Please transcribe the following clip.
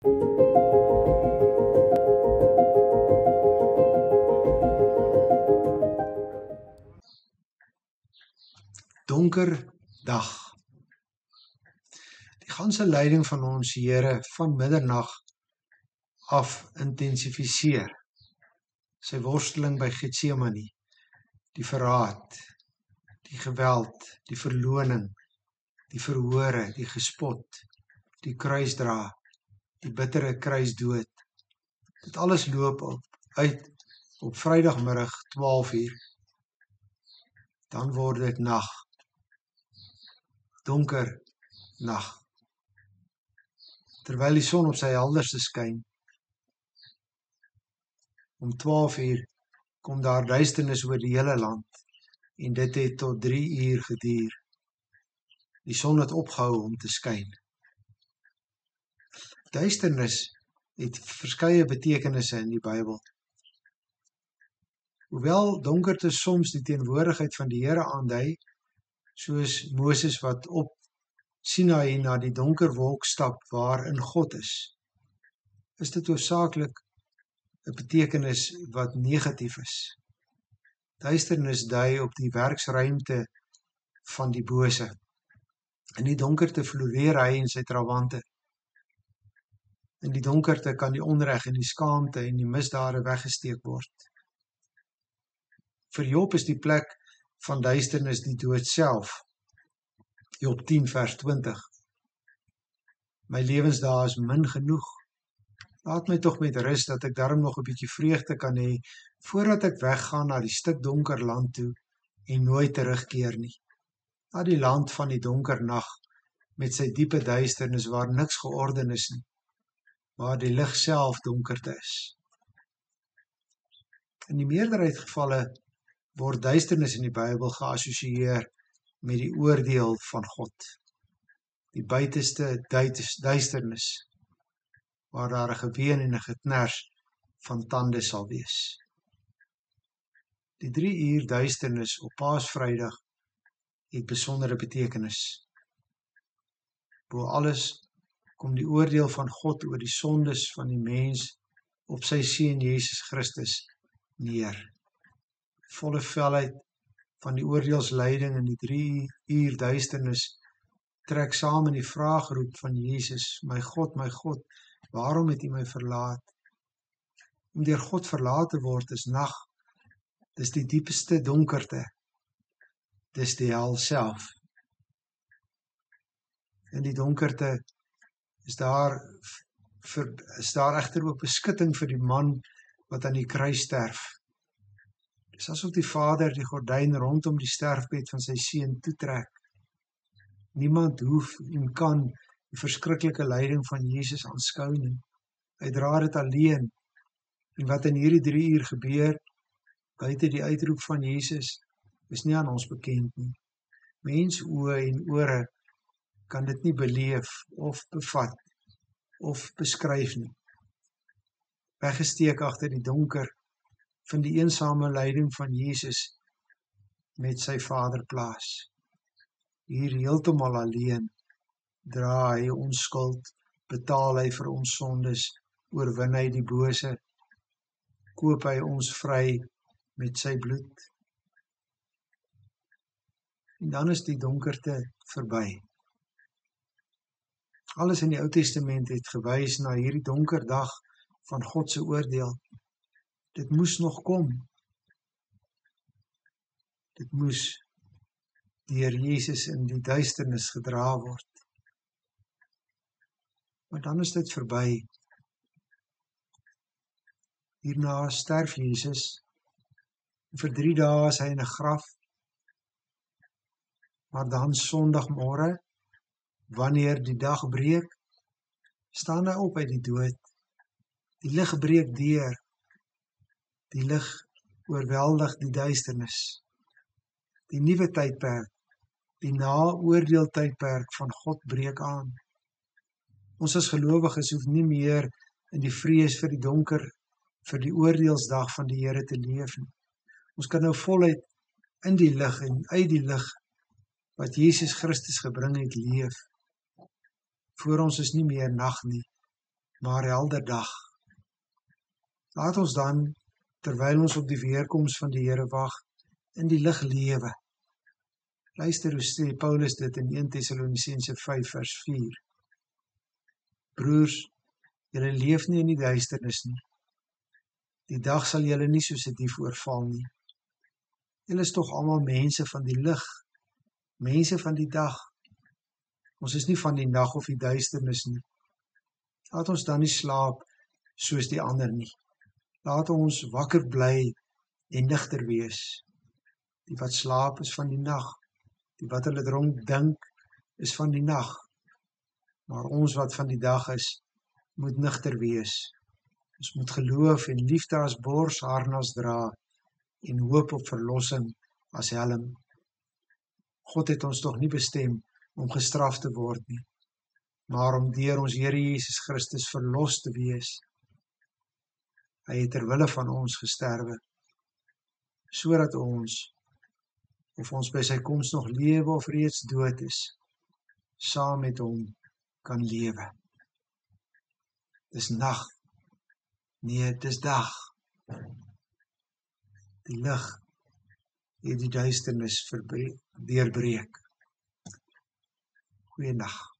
Donker dag. Die ganse leiding van ons Here van middernag af intensifiseer. Sy worsteling by Getsemane, die verraad, die geweld, die verloning, die verhore, die gespot, die kruisdra, die bittere kruisdood. Dit alles loop uit op Vrydagmiddag 12:00. Dan word dit nag. Donker nag. Terwyl die son op sy helderste skyn. Om 12:00 kom daar duisternis oor die hele land en dit het tot 3:00 geduur. Die son het opgehou om te skyn. Duisternis het verskeie betekenisse in die Bybel. Hoewel donkerte soms die teenwoordigheid van die Here aandui, soos Moses wat op Sinaï na die donker wolk stap waarin God is dit hoofsaaklik 'n betekenis wat negatief is. Duisternis dui op die werksruimte van die bose. In die donkerte floreer hy en sy trawante. In die donkerte kan die onreg en die skaamte en die misdade weggesteek word. Vir Job is die plek van duisternis die dood self. Job 10 vers 20. My lewensdae is min genoeg. Laat my tog met rus dat ek daarom nog 'n bietjie vreugde kan hê voordat ek weggaan na die stuk donker land toe en nooit terugkeer nie. Na die land van die donker nag met sy diepe duisternis waar niks georden is nie, waar die lig self donkerte is. In die meerderheid gevalle word duisternis in die Bybel geassosieer met die oordeel van God. Die buiteste duisternis, waar daar 'n geween en 'n geknars van tande sal wees. Die 3:00 duisternis op Paasvrydag het besondere betekenis. Bo alles kom die oordeel van God oor die sondes van die mens op sy seun Jesus Christus neer. Volle felheid van die oordeelsleiding in die 3:00 duisternis trek saam in die vraagroep van Jesus, my God, waarom het U my verlaat? Om deur God verlaat te word is nag, dis die diepste donkerte, dis die hel self. In die donkerte is daar egter ook beskutting vir die man wat aan die kruis sterf. Dis asof die Vader die gordyn rondom die sterfbed van sy seun toetrek. Niemand hoef en kan die verskriklike lyding van Jesus aanskou nie. Hy dra dit alleen. En wat in hierdie 3:00 gebeur, buite die uitroep van Jesus, is nie aan ons bekend nie. Mens oë en ore kan dit nie beleef of bevat of beskryf nie. Weggesteek agter die donker van die eensame lyding van Jesus met sy Vader plaas. Hier heeltemal alleen dra hy ons skuld, betaal hy vir ons sondes, oorwin hy die bose, koop hy ons vry met sy bloed. En dan is die donkerte verby. Alles in die Ou Testament het gewys na hierdie donker dag van God se oordeel. Dit moes nog kom. Dit moes deur Jesus in die duisternis gedra word. Maar dan is dit verby. Hierna sterf Jesus. En vir 3 dae is hy in 'n graf. Maar dan Sondagmôre, wanneer die dag breek, staan hy op uit die dood. Die lig breek deur. Die lig oorweldig die duisternis. Die nuwe tydperk, die naoordeel tydperk van God breek aan. Ons as gelowiges hoef nie meer in die vrees vir die donker, vir die oordeelsdag van die Here te leef nie. Ons kan nou voluit in die lig en uit die lig wat Jesus Christus gebring het leef. Voor ons is nie meer nag nie, maar helder dag. Laat ons dan, terwyl ons op die weerkoms van die Here wag, in die lig lewe. Luister hoe sê Paulus dit in 1 Tessalonisense 5 vers 4. Broers, julle leef nie in die duisternis nie. Die dag sal julle nie soos 'n dief oorval nie. Julle is tog almal mense van die lig, mense van die dag. Ons is nie van die nag of die duisternis nie. Laat ons dan nie slaap soos die ander nie. Laat ons wakker bly en nigter wees. Die wat slaap is van die nag. Die wat hulle dronk dink is van die nag. Maar ons wat van die dag is, moet nigter wees. Ons moet geloof en liefde as borsharnas dra en hoop op verlossing as helm. God het ons tog nie bestem om gestraf te word nie, maar om deur ons Here Jesus Christus verlos te wees. Hy het ter wille van ons gesterwe, sodat ons, of ons by sy koms nog lewe of reeds dood is, saam met hom kan lewe. Dis nag, nee, dis dag. Die lig het die duisternis deurbreek. Goeiedag.